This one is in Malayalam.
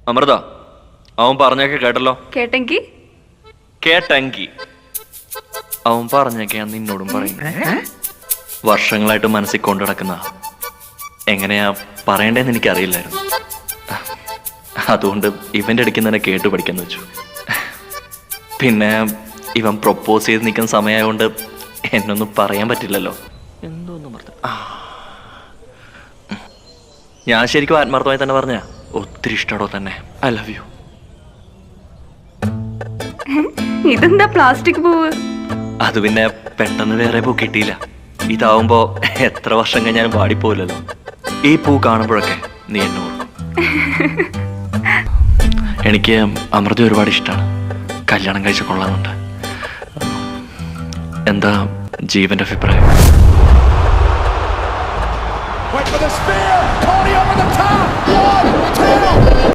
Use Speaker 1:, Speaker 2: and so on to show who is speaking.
Speaker 1: അമൃത, അവൻ പറഞ്ഞൊക്കെ കേട്ടല്ലോ?
Speaker 2: കേട്ടെങ്കി
Speaker 1: അവൻ പറഞ്ഞൊക്കെ ഞാൻ നിന്നോടും പറയുന്നു. വർഷങ്ങളായിട്ട് മനസ്സിൽ കൊണ്ടു നടക്കുന്ന എങ്ങനെയാ പറയണ്ടേന്ന് എനിക്കറിയില്ലായിരുന്നു. അതുകൊണ്ട് ഇവന്റെ അടുക്ക് തന്നെ കേട്ട് പഠിക്കാന്ന് വെച്ചു. പിന്നെ ഇവൻ പ്രൊപ്പോസ് ചെയ്ത് നിൽക്കുന്ന സമയമായതുകൊണ്ട് എന്നൊന്നും പറയാൻ പറ്റില്ലല്ലോ. എന്തോന്നും പറഞ്ഞു. ഞാൻ ശരിക്കും ആത്മാർത്ഥമായി തന്നെ പറഞ്ഞ ഒത്തിരി ഇഷ്ടമാണോ തന്നെ. I love you.
Speaker 2: ഇതെന്താ പ്ലാസ്റ്റിക് പൂവ്?
Speaker 1: അത് പിന്നെ പെട്ടെന്ന് വേറെ പൂ കിട്ടിയില്ല. ഇതാവുമ്പോ എത്ര വർഷം കഴിഞ്ഞാലും പാടിപ്പോലല്ലോ. ഈ പൂ കാണുമ്പോഴൊക്കെ നീ എന്നെ ഓർക്കും. എനിക്ക് അമൃത ഒരുപാട് ഇഷ്ടമാണ്. കല്യാണം കഴിച്ച കൊള്ളാമെന്നുണ്ട്. എന്താ ജീവന്റെ അഭിപ്രായം?